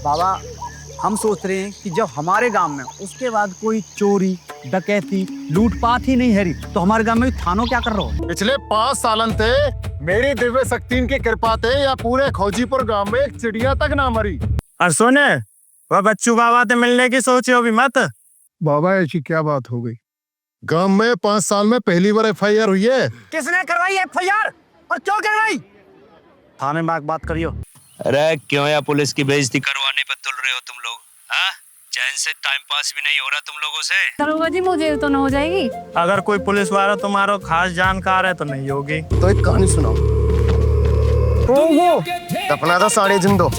बाबा, हम सोच रहे हैं कि जब हमारे गांव में उसके बाद कोई चोरी, डकैती, लूटपाट ही नहीं है रही, तो हमारे गांव में थानो क्या कर रहा हो? पिछले 5 सालन थे मेरी दिव्य शक्ति की कृपा थे या पूरे खौजीपुर गांव में एक चिड़िया तक ना मरी। और सुने, वह बच्चू बाबा से मिलने की सोचे हो भी मत। बाबा ऐसी क्या बात हो गई? गांव में 5 साल में पहली बार FIR हुई है। किसने करवाई FIR और क्यों करवाई? थाने में बात करियो। अरे क्यों या पुलिस की बेइज्जती करवाने पे तुल रहे हो तुम लोग? हाँ, चैन से टाइम पास भी नहीं हो रहा तुम लोगों से। दरोगा जी, मुझे तो ना हो जाएगी। अगर कोई पुलिस वाला तुम्हारा खास जानकार है तो नहीं होगी। तो एक कहानी सुनाओ। अपना था साढ़े जिंदो।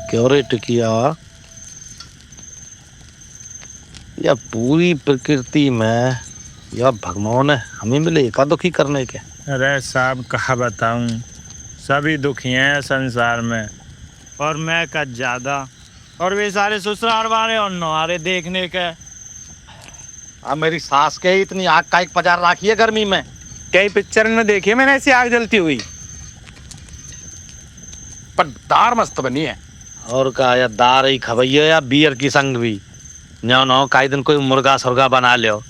क्यों रे टिकिया? या पूरी प्रकृति में या भगवान है हमें मिले एका दुखी करने के। अरे साहब, कहा बताऊं, सभी दुखी हैं संसार में, और मैं का ज्यादा, और वे सारे ससुराल वाले और नौहारे देखने के। अब मेरी सास के इतनी आग का एक पजार राखी है गर्मी में। कई पिक्चर में देखी है मैंने ऐसी आग जलती हुई, पर दार मस्त बनी है। और का या दार ही खबैया या बियर की संग भी न्यो नो काई दिन कोई मुर्गा सुर्गा बना लियो।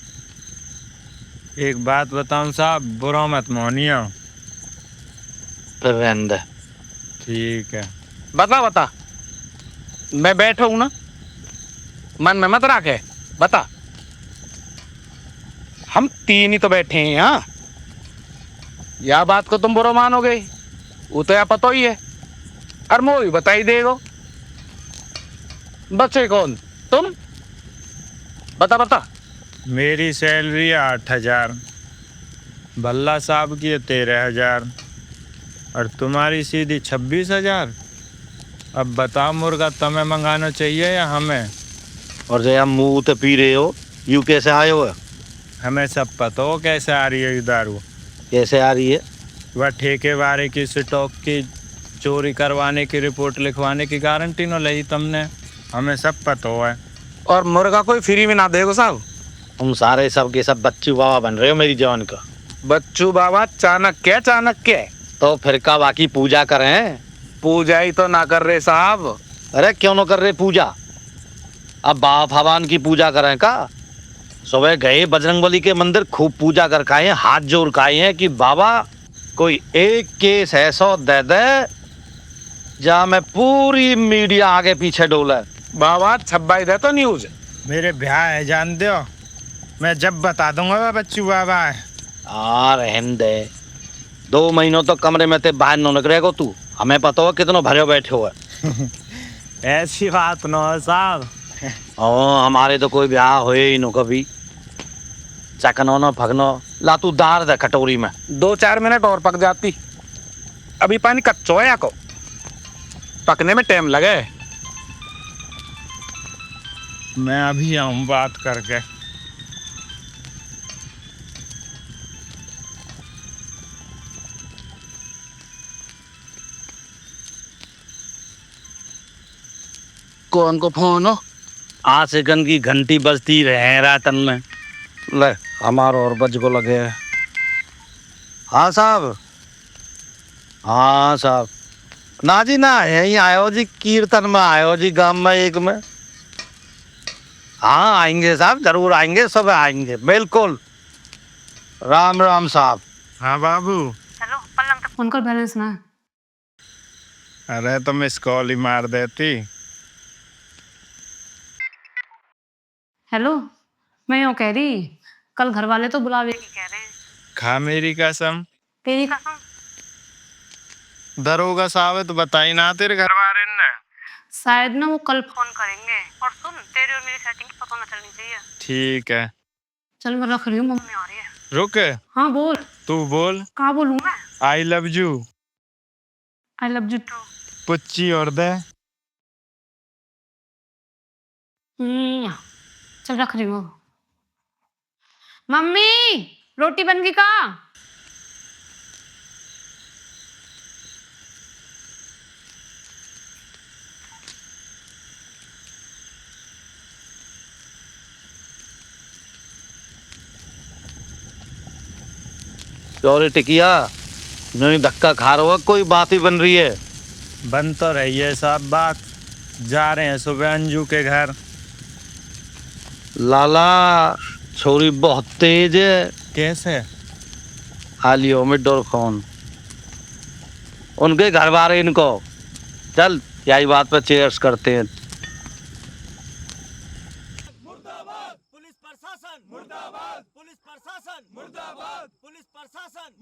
एक बात बताऊं साहब, बुरा मत मानियो। फिर रहने दे। ठीक है। बता बता, मैं बैठा हूं ना, मन में मत रखे, बता। हम तीन ही तो बैठे हैं यहाँ। यह बात को तुम बुरा मानोगे वो तो या पता ही है, और मोही बताई देगो। बच्चे कौन तुम? बता बता। मेरी सैलरी 8,000, भल्ला साहब की 13,000, और तुम्हारी सीधी 26,000। अब बताओ, मुर्गा तुम्हें मंगाना चाहिए या हमें? और जया मुंह तो पी रहे हो, यू कैसे आए हो? हमें सब पता हो कैसे आ रही है ये दारू। कैसे आ रही है? वह ठेके वाले की स्टॉक की चोरी करवाने की रिपोर्ट लिखवाने की गारंटी न ली तुमने, हमें सब पता है। और मुर्गा कोई फ्री में ना देगो साहब। तुम सारे सब के सब बच्चू बाबा बन रहे हो मेरी जान का। बच्चू बाबा चाणक्य चाणक्य। तो फिर का बाकी पूजा करें? पूजा ही तो ना कर रहे साहब। अरे क्यों ना कर रहे पूजा? अब बाबा भगवान की पूजा करें का? सुबह गए बजरंगबली के मंदिर, खूब पूजा कर खाए हैं, हाथ जोड़ खाए हैं कि बाबा कोई एक केस ऐसा दे दे जा मैं पूरी मीडिया आगे पीछे डोले। बाबा छब्बा दे तो न्यूज। मेरे ब्याह है जान दो, मैं जब बता दूंगा वह बच्चू बाबा है। रहने दे, 2 महीनों तो कमरे में ते बाहर न निकलेगो तू। हमें पता हो कितनो भरे बैठे हुए। ऐसी बात न हो साहब। हमारे तो कोई ब्याह हुए ही न कभी। चकनो न फगनो ला तू दार दे कटोरी में, 2-4 मिनट और पक जाती। अभी पानी कच्चो है को पकने में टाइम लगे। मैं अभी आऊँ बात करके। कौन को फोन हो? 8 सेकंड की घंटी बजती रहे रातन में। ले हमारा और बज को लगे। हाँ साहब, हाँ साहब। ना जी ना, यहीं आयो जी, कीर्तन में आयो जी, गांव में एक में। हाँ आएंगे साहब, जरूर आएंगे, सब आएंगे बिल्कुल। राम राम साहब। हाँ बाबू। हेलो, पलंग तक फोन कर, बैलेंस ना। अरे तो मिस कॉल ही मार देती। हेलो, मैं यूँ कह रही, कल घर वाले तो बुलावे की कह रहे हैं। खा मेरी कसम। तेरी कसम। दरोगा साहब तो बताई ना तेरे घर वाले ने। शायद ना वो कल फोन करेंगे। और सुन, तेरी और मेरी सेटिंग पता ना चलनी चाहिए। ठीक है, चल मैं रख रही हूँ, मम्मी आ रही है। रुक, हाँ बोल। तू बोल। कहाँ बोलूँ मैं? I love you. I love you too. पुच्ची और दे। चल रख रही हूँ। मम्मी रोटी बन गई का? चोरी टिकिया नहीं धक्का खा रहा हो, कोई बात ही बन रही है। बन तो रही है सब बात। जा रहे हैं सुबह अंजू के घर। लाला छोरी बहुत तेज है। कैसे? हालियो में डोर फोन उनके घर वाले इनको। चल यही बात पर चेयर्स करते हैं। पुलिस प्रशासन मुर्दाबाद, पुलिस प्रशासन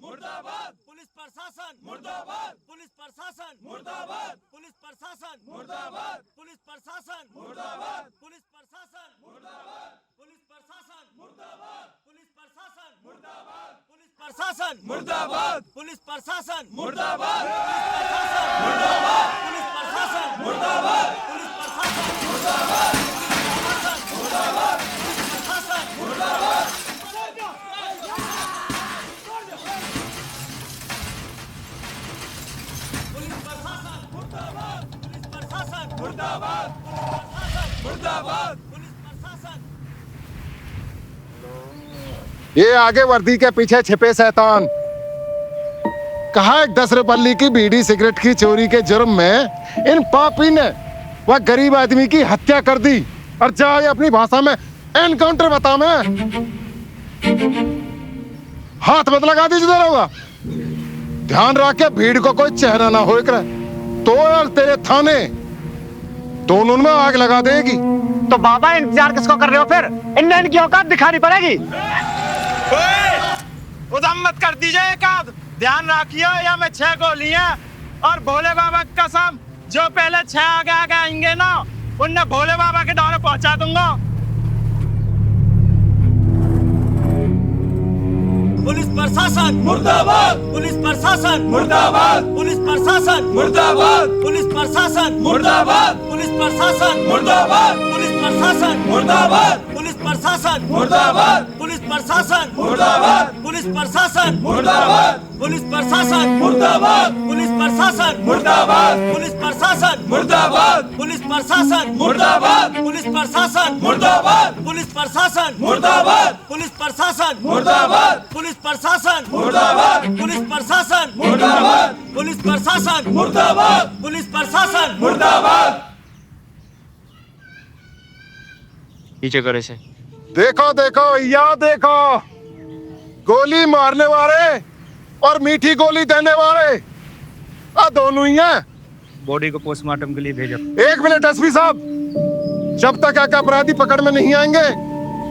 मुर्दाबाद, पुलिस प्रशासन मुर्दाबाद, पुलिस प्रशासन मुर्दाबाद, पुलिस प्रशासन मुर्दाबाद, पुलिस प्रशासन मुर्दाबाद, पुलिस प्रशासन मुर्दाबाद, पुलिस प्रशासन मुर्दाबाद, पुलिस प्रशासन मुर्दाबाद, पुलिस प्रशासन मुर्दाबाद, पुलिस प्रशासन मुर्दाबाद, पुलिस प्रशासन मुर्दाबाद, पुलिस प्रशासन मुर्दाबाद, पुलिस प्रशासन मुर्दाबाद, ये आगे वर्दी के पीछे छिपे शैतान। कहा एक 10 रुपये की बीड़ी सिगरेट की चोरी के जुर्म में इन पापी ने वह गरीब आदमी की हत्या कर दी। और चाहे अपनी भाषा में एनकाउंटर बता मैं हाथ मत लगा दीजिए होगा। ध्यान रख के भीड़ को कोई चेहरा ना हो तो यार तेरे थाने दोनों में आग लगा देगी। तो बाबा इंतजार किसको कर रहे हो फिर? इनकी औकात दिखानी पड़ेगी। उधम मत कर दीजिए एक आध। ध्यान रखियो या मैं 6 गोलियां और भोले बाबा की कसम, जो पहले 6 आगे आएंगे ना उन्हें भोले बाबा के डोर पहुंचा दूंगा। पुलिस प्रशासन मुर्दाबाद, पुलिस प्रशासन मुर्दाबाद, पुलिस प्रशासन मुर्दाबाद, पुलिस प्रशासन मुर्दाबाद, पुलिस प्रशासन मुर्दाबाद, पुलिस प्रशासन मुर्दाबाद, पुलिस प्रशासन मुर्दाबाद, पुलिस प्रशासन मुर्दाबाद, पुलिस प्रशासन मुर्दाबाद, पुलिस प्रशासन मुर्दाबाद, पुलिस प्रशासन मुर्दाबाद, पुलिस प्रशासन मुर्दाबाद, पुलिस प्रशासन मुर्दाबाद, पुलिस प्रशासन मुर्दाबाद, पुलिस प्रशासन मुर्दाबाद, पुलिस प्रशासन मुर्दाबाद, पुलिस प्रशासन मुर्दाबाद, पुलिस प्रशासन मुर्दाबाद, पुलिस प्रशासन मुर्दाबाद, पुलिस प्रशासन मुर्दाबाद। पीछे करे से देखो देखो या देखो, गोली मारने वाले और मीठी गोली देने वाले दोनों ही हैं। बॉडी को पोस्टमार्टम के लिए भेजो। 1 मिनट एसपी साहब, जब तक अपराधी पकड़ में नहीं आएंगे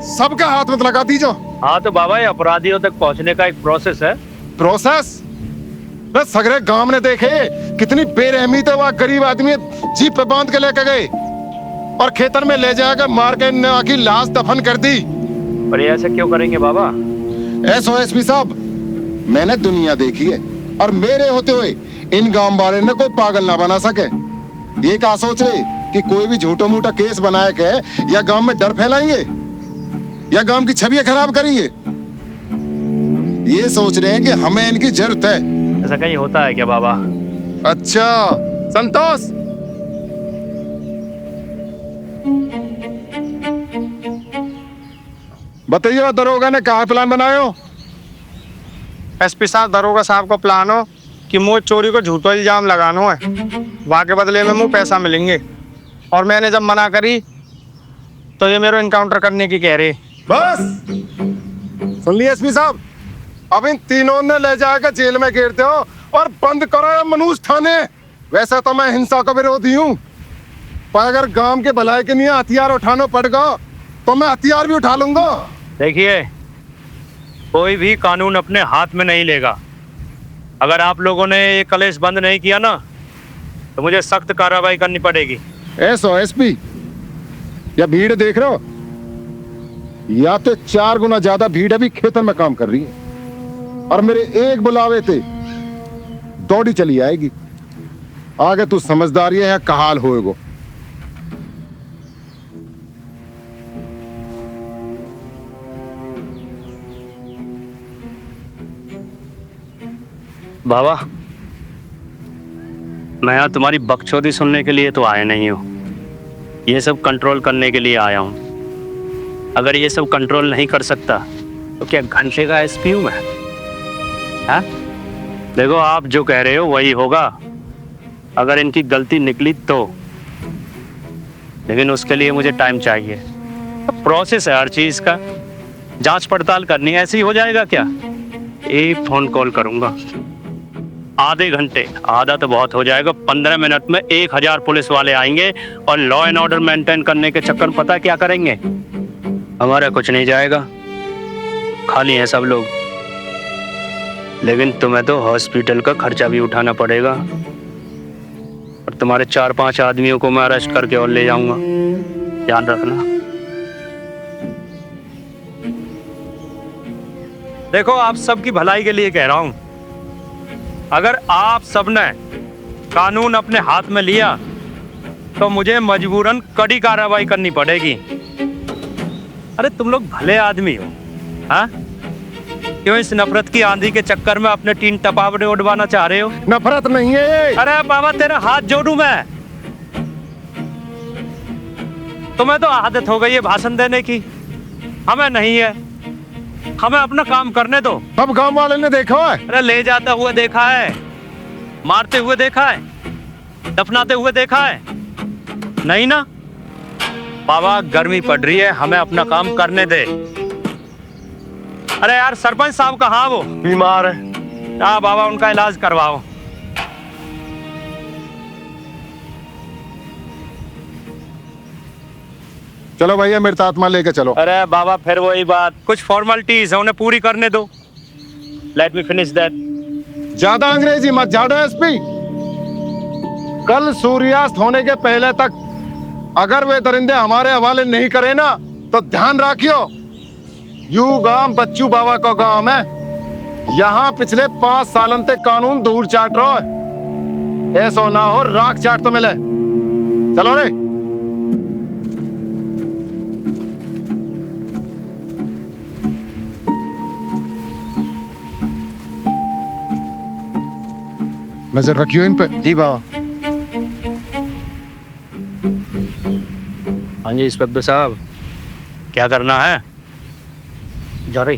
सबका हाथ मत लगा दीजिए। हाँ तो बाबा ये अपराधियों तक पहुँचने का एक प्रोसेस है। प्रोसेस? सगरे गांव ने देखे कितनी बेरहमी से वह गरीब आदमी जीप पे बांध के लेके गए और खेतर में ले जाकर मार के की लाश दफन कर दी। पर ये ऐसा क्यों करेंगे बाबा? ऐसा एसपी साहब, मैंने दुनिया देखी है और मेरे होते हुए इन गांव वाले ने कोई पागल ना बना सके। ये क्या सोच रहे कि कोई भी झूठो मूठा केस बनाए के या गांव में डर फैलाएंगे या गांव की छवि खराब करेंगे? ये सोच रहे हैं कि हमें इनकी जरूरत है। ऐसा कहीं होता है क्या बाबा? अच्छा संतोष, बताइए दरोगा ने कहा प्लान बनाए हो? एसपी साहब, दरोगा साहब को प्लान हो कि मुझे चोरी को झूठा इल्जाम लगाना है, वहाँ के बदले में मुझे पैसा मिलेंगे। और मैंने जब मना करी तो ये मेरे इनकाउंटर करने की कह रहे। बस सुन लिए एसपी साहब, अब इन तीनों ने ले जाकर जेल में घेरते हो और बंद करो ये मनुष्य थाने। वैसे तो मैं हिंसा का विरोधी हूँ, पर अगर गांव के भलाई के लिए हथियार उठाना पड़ेगा तो मैं हथियार भी उठा लूंगा। देखिए, कोई भी कानून अपने हाथ में नहीं लेगा। अगर आप लोगों ने ये कलेश बंद नहीं किया ना तो मुझे सख्त कार्रवाई करनी पड़ेगी। ऐसा एसपी, या भीड़ देख रहे हो, या तो 4 गुना ज्यादा भीड़ अभी खेतन में काम कर रही है और मेरे एक बुलावे थे दौड़ी चली आएगी। आगे तू समझदारी है या कहाल होएगो। बाबा, मैं यहाँ तुम्हारी बकचोदी सुनने के लिए तो आया नहीं हूँ, ये सब कंट्रोल करने के लिए आया हूँ। अगर ये सब कंट्रोल नहीं कर सकता तो क्या घंटे का एसपी हूँ मैं? हाँ? देखो, आप जो कह रहे हो वही होगा अगर इनकी गलती निकली तो, लेकिन उसके लिए मुझे टाइम चाहिए। प्रोसेस है हर चीज का, जांच पड़ताल करनी है। ऐसे ही हो जाएगा क्या? एक फोन कॉल करूंगा, आधे घंटे, आधा तो बहुत हो जाएगा, 15 मिनट में 1000 पुलिस वाले आएंगे और लॉ एंड ऑर्डर मेंटेन करने के चक्कर में पता क्या करेंगे? हमारा कुछ नहीं जाएगा, खाली हैं सब लोग। लेकिन तुम्हें तो हॉस्पिटल का खर्चा भी उठाना पड़ेगा और तुम्हारे 4-5 आदमियों को मैं अरेस्ट करके और ले जाऊंगा, ध्यान रखना। देखो, आप सबकी भलाई के लिए कह रहा हूं, अगर आप सबने कानून अपने हाथ में लिया तो मुझे मजबूरन कड़ी कार्रवाई करनी पड़ेगी। अरे तुम लोग भले आदमी हो, हाँ? क्यों इस नफरत की आंधी के चक्कर में अपने 3 टपावड़े उड़वाना चाह रहे हो? नफरत नहीं है ये। अरे बाबा, तेरा हाथ जोड़ू मैं? तुम्हें तो आदत हो गई है भाषण देने की, हमें नहीं है। हमें अपना काम करने दो। सब गांव वाले ने देखा है। अरे ले जाता हुआ देखा है, मारते हुए देखा है, दफनाते हुए देखा है, नहीं ना? बाबा, गर्मी पड़ रही है, हमें अपना काम करने दे। अरे यार, सरपंच साहब कहाँ वो? बीमार है। हाँ बाबा, उनका इलाज करवाओ। चलो भैया, मेरे आत्मा लेके चलो। अरे बाबा, फिर वही बात, कुछ फॉर्मेलिटीज है, उन्हें पूरी करने दो। Let me finish that. ज्यादा अंग्रेजी मत झाड़ो एसपी। कल सूर्यास्त होने के पहले तक अगर वे दरिंदे हमारे हवाले नहीं करे ना तो ध्यान रखियो, यू गांव बच्चू बाबा का गांव है। यहाँ पिछले 5 सालन तक कानून दूर चाट रहा है। ऐसा ना हो राख चाट तो मिले। चलो रे। नजर रखियो इन पे। जी बाबा। हाँ जी इंस्पेक्टर साहब, क्या करना है? जॉरी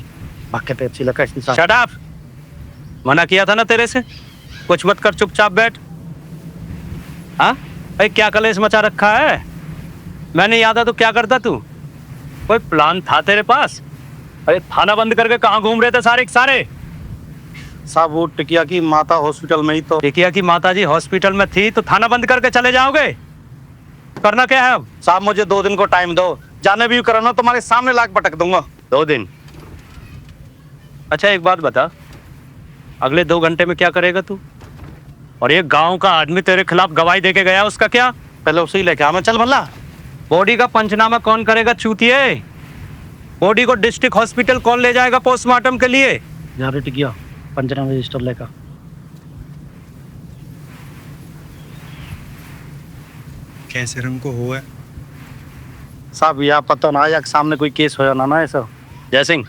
भाग के पेप्सी लगा साहब। Shut up! मना किया था ना तेरे से, कुछ मत कर, चुपचाप बैठ। हाँ भाई, क्या कलेश मचा रखा है? मैंने याद था तो क्या करता तू? कोई प्लान था तेरे पास? अरे थाना बंद करके कहाँ घूम रहे थे सारे के सारे? साहब, वो टिकिया की माता हॉस्पिटल में ही तो। टिकिया की माता जी हॉस्पिटल में थी तो थाना बंद करके चले जाओगे? करना क्या है अब? साहब, मुझे 2 दिन को टाइम दो, जाने भी करना तुम्हारे सामने लाख पटक दूंगा। 2 दिन? अच्छा एक बात बता, अगले 2 घंटे में क्या करेगा तू? और ये गांव का आदमी तेरे खिलाफ गवाही देके गया, उसका क्या? पहले उसे ही लेके आ। मैं चल मल्ला। बॉडी का पंचनामा कौन करेगा चूतिए? बॉडी को डिस्ट्रिक्ट हॉस्पिटल कौन ले जाएगा पोस्टमार्टम के लिए? जॉरी टिकिया पंचनामा रजिस्टर लेकर। कैसे रंग को हुआ? साहब, यह पता ना या सामने कोई केस हो जाना ना ऐसा। Jai Singh,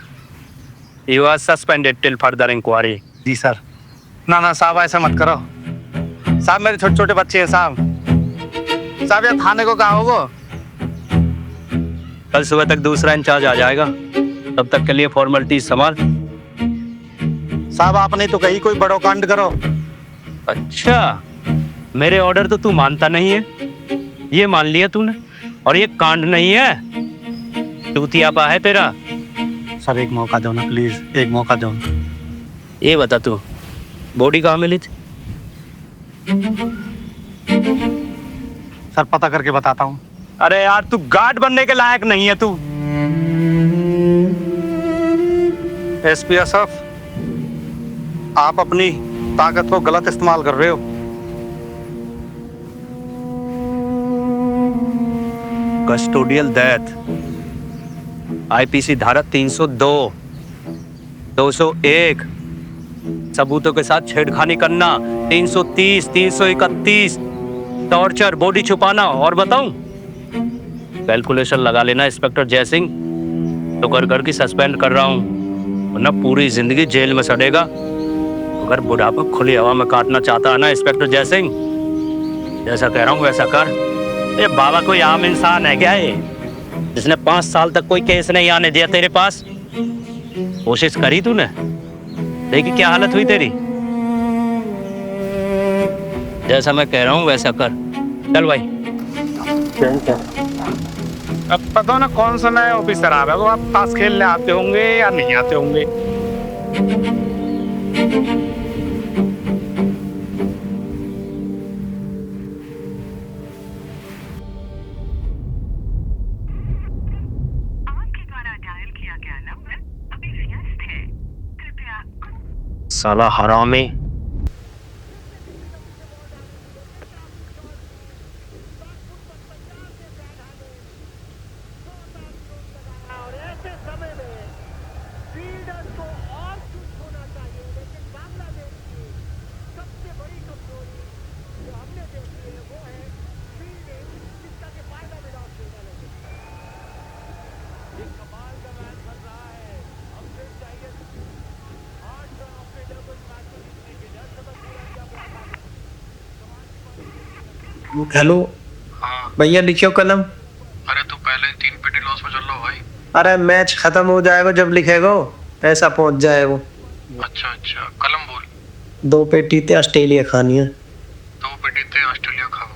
you are suspended till further inquiry. जी सर। ना साहब, ऐसा मत करो साहब, मेरे छोटे छोटे बच्चे हैं साहब। साहब, ये थाने को कहाँ होगो? कल सुबह तक दूसरा इंचार्ज आ जाएगा, तब तक के लिए फॉर्मेलिटी संभाल। साहब, आपने तो कही कोई बड़ो कांड करो। अच्छा, मेरे ऑर्डर तो तू मानता नहीं है, ये मान लिया तूने, और ये कांड नहीं है, चूतियापा है तेरा। सर, एक मौका दो ना प्लीज, एक मौका दो। ये बता तू, बॉडी कहाँ मिली थी? सर, पता करके बताता हूँ। अरे यार, तू गार्ड बनने के लायक नहीं है तू। एसपी साहब, आप अपनी ताकत को गलत इस्तेमाल कर रहे हो। कस्टोडियल डेथ, आईपीसी धारा 302, 201, सबूतों के साथ छेड़खानी करना 330, 331, टॉर्चर, बॉडी छुपाना। और बताऊं, कैलकुलेशन लगा लेना इंस्पेक्टर जयसिंह, तो कर की सस्पेंड कर रहा हूं, वरना पूरी जिंदगी जेल में सड़ेगा। अगर बुढ़ापा खुली हवा में काटना चाहता है ना इंस्पेक्टर जयसिंह, जैसा कह रहा हूं वैसा कर। ये बाबा कोई आम इंसान है क्या ये, जिसने 5 साल तक कोई केस नहीं आने दिया तेरे पास? कोशिश करी तूने, देखी क्या हालत हुई तेरी। जैसा मैं कह रहा हूं वैसा कर। चल भाई। अब पता ना कौन सा नया ऑफिसर आ रहा है, वो आप ताश खेलने आते होंगे या नहीं आते होंगे। साला हरामी। हेलो भैया, लिखियो कलम। अरे तू पहले ही 3 पेटी लॉस में चल रहा भाई। अरे मैच खत्म हो जाएगा जब लिखेगा, पैसा पहुंच जाएगा। अच्छा अच्छा, कलम बोल। 2 पेटी ते ऑस्ट्रेलिया खानी है। 2 पेटी ते ऑस्ट्रेलिया खा गई।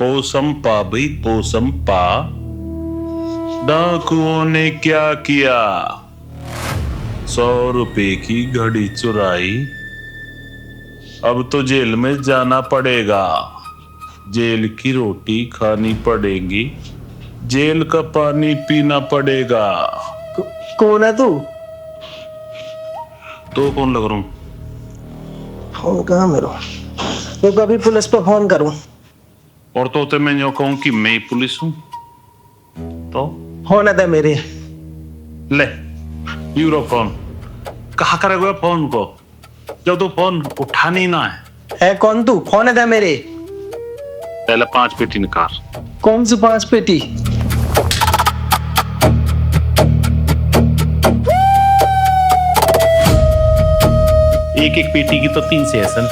पोसंपा भाई पोसंपा, डाकुओं ने क्या किया? 100 रुपए की घड़ी चुराई, अब तो जेल में जाना पड़ेगा, जेल की रोटी खानी पड़ेगी, जेल का पानी पीना पड़ेगा। कौन है तू? तो कौन लग रहा हूं? फोन कहाँ मेरा? तो कभी पुलिस पे फोन करूं? और तो मैं जो कहूं कि मैं पुलिस हूं तो होने दे मेरे। ले यूरो फोन कहा करेगा फोन को जब तो फोन उठानी ना है कौन तू? फोन दे मेरे। पहले 5 पेटी निकाल। कौन सी 5 पेटी? एक पेटी की तो 3 सेशन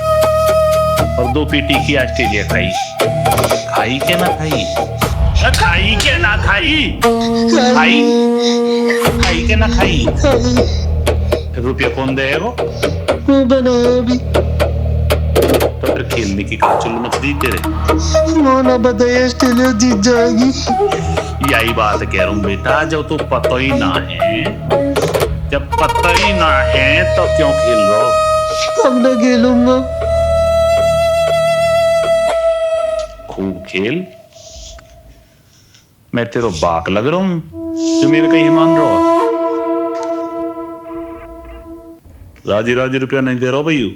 और 2 पेटी की ऑस्ट्रेलिया खाई। खाई के ना खाई? खाई के ना खाई? खाई खाई के ना खाई? रुपया कौन देगा? तो फिर खेलने की काचुल मत दी तेरे। ना बताइए ऑस्ट्रेलिया जीत जाएगी। यही बात कह रहा हूँ बेटा, जब तो पता ही ना है, जब पता ही ना है तो क्यों खेल रहे हो? अब ना खेलूंगा। खूब खेल, मैं तेरा बाक लग रहा हूं जो मेरे कहीं मान रहा हो? राजी राजी रुपया नहीं दे रहा भैया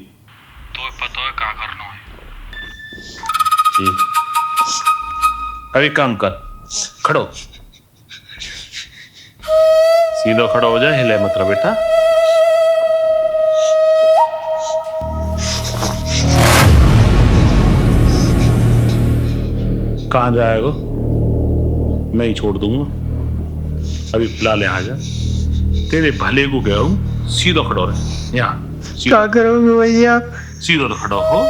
तो पता है क्या करना है? अभी काम कर, खड़ो सीधा खड़ा हो जाए, हिले मत रहा बेटा। कहां जाएगा? मैं ही छोड़ दूंगा, अभी बुला ले, आ जा, तेरे भले को कह रहा हूं, सीधा खड़ा रहे यहाँ। क्या करोगे भैया? सीधा तो खड़ा हो,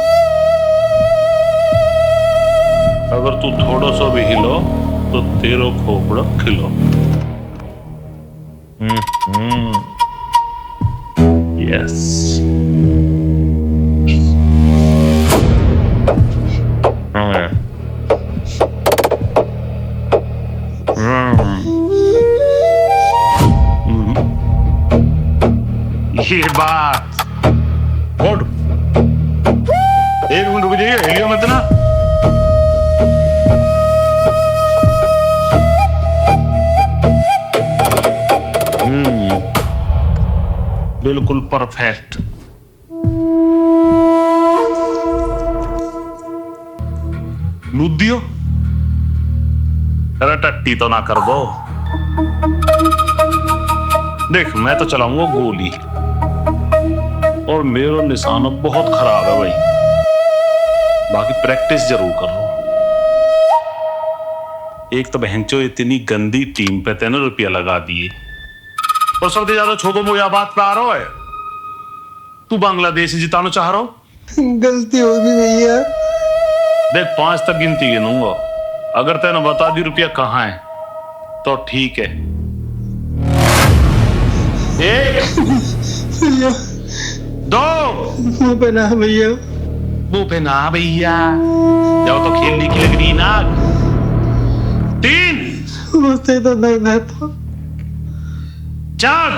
अगर तू थोड़ा सा भी हिलो तो तेरा खोपड़ा खिलो। यस ये बात उठ, 1 मिनट रुक जाइए, हिलियो मत ना। बिल्कुल परफेक्ट। लूट दियो, अरे टट्टी तो ना कर दो। देख मैं तो चलाऊंगा गोली और मेरा निशाना बहुत खराब है भाई, बाकी प्रैक्टिस जरूर कर लो। एक तो बहनचो इतनी गंदी टीम पे 3 रुपया लगा दिए और सबसे ज्यादा छोटो मोया बात पे आ रहा है। तू बांग्लादेश जिताना चाह रहा हो? गलती हो गई भैया। देख 5 तक गिनती गिनूंगा, अगर तेने बता दी रुपया कहाँ है तो ठीक है। 1 2 मुंह पे ना भैया, मुंह पे ना भैया, जब तो खेलने की लग रही ना। 3 मुझसे तो नहीं रहता। 4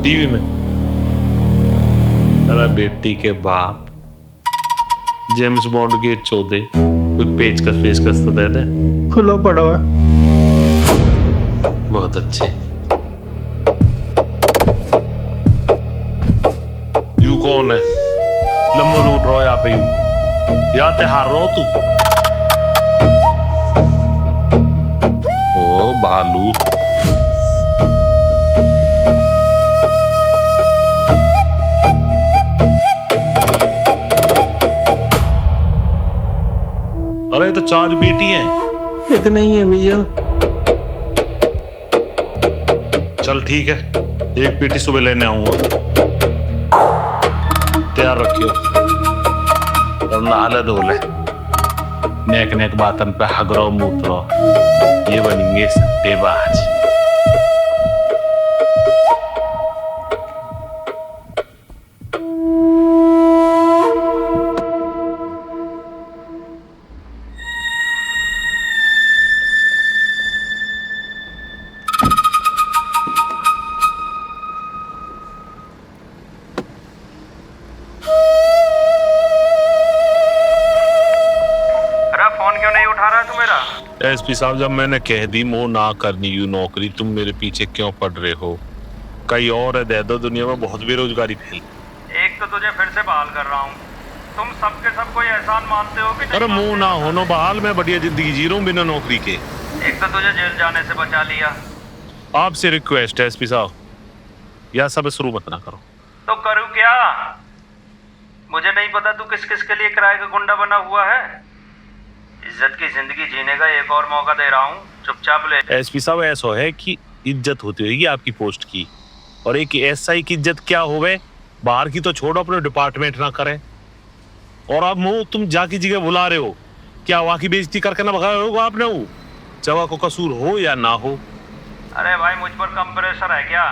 टीवी में अरे बेटी के बाप जेम्स बॉन्ड के 14 कोई पेचकस तो दे दे। खुला पड़ा हुआ। बहुत अच्छे। यू कौन है? लंबो लूट रहा यहाँ पे, यू या ते हार रहा हो तू? ओ भालू, अरे तो 4 बेटी है। इतना ही है भैया। चल ठीक है, 1 पेटी सुबह लेने आऊंगा, तैयार रखियो और नहाले धोले। नेक नेक बातन पे हगरो मूतरो, ये बनेंगे सट्टेबाज। एसपी साहब, जब मैंने कह दी मो ना करनी यू नौकरी, तुम मेरे पीछे क्यों पड़ रहे हो? कई और है दे दो, दुनिया में बहुत बेरोजगारी फैली। एक तो तुझे फिर से बहाल कर रहा हूँ, तुम सबके सब कोई एहसान मानते हो कि अरे मुंह ना होनो बहाल, मैं बढ़िया जिंदगी जी रहा हूँ बिना नौकरी के। एक तो तुझे जेल जाने से बचा लिया। आपसे रिक्वेस्ट है एसपी साहब, यह सब शुरू मत ना करो। तो करूँ क्या? मुझे नहीं पता तू किस किस के लिए किराए का गुंडा बना हुआ है। इज्जत की जिंदगी जीने का एक और मौका दे रहा हूँ, चुपचाप ले। एसपी साहब ऐसा है कि इज्जत होती रहेगी आपकी पोस्ट की, और एक एसआई की इज्जत क्या होवे, बाहर की तो छोड़ो, अपने डिपार्टमेंट ना करे। और अब मुंह तुम जाकी जगह बुला रहे हो, क्या वहाँ की बेइज्जती करके ना भगा होगा आपने? वो जवा को कसूर हो या ना हो। अरे भाई मुझ पर कम प्रेशर है क्या?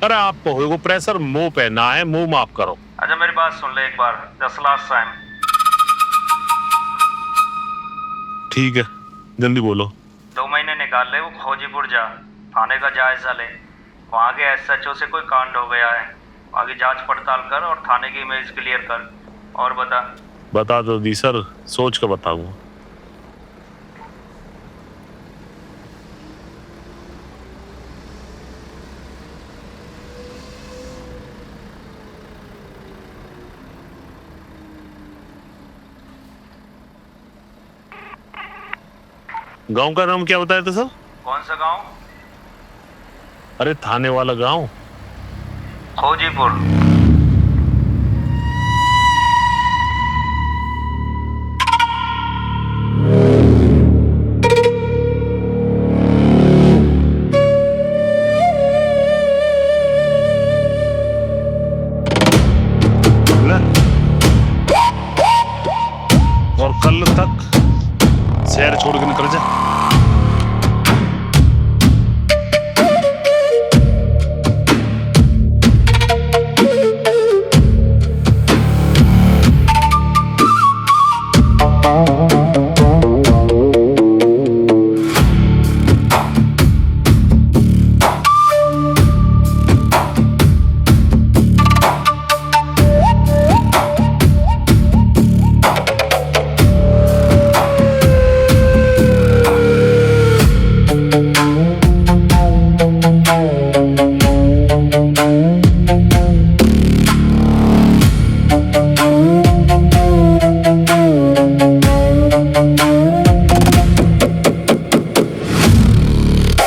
अरे आप पे हो प्रेशर, मुंह पे ना है, मुंह माफ करो। अच्छा मेरी बात सुन ले एक बार, जस्ट लास्ट टाइम। ठीक है, जल्दी बोलो। 2 महीने निकाल ले, वो खोजीपुर जा, थाने का जायजा ले। वहाँ के एसएचओ से कोई कांड हो गया है, वहाँ की जांच पड़ताल कर और थाने की इमेज क्लियर कर। और बता तो दी सर, सोच कर बताऊंगा। गांव का नाम क्या बताया था सर? कौन सा गांव? अरे थाने वाला गांव। खोजीपुर।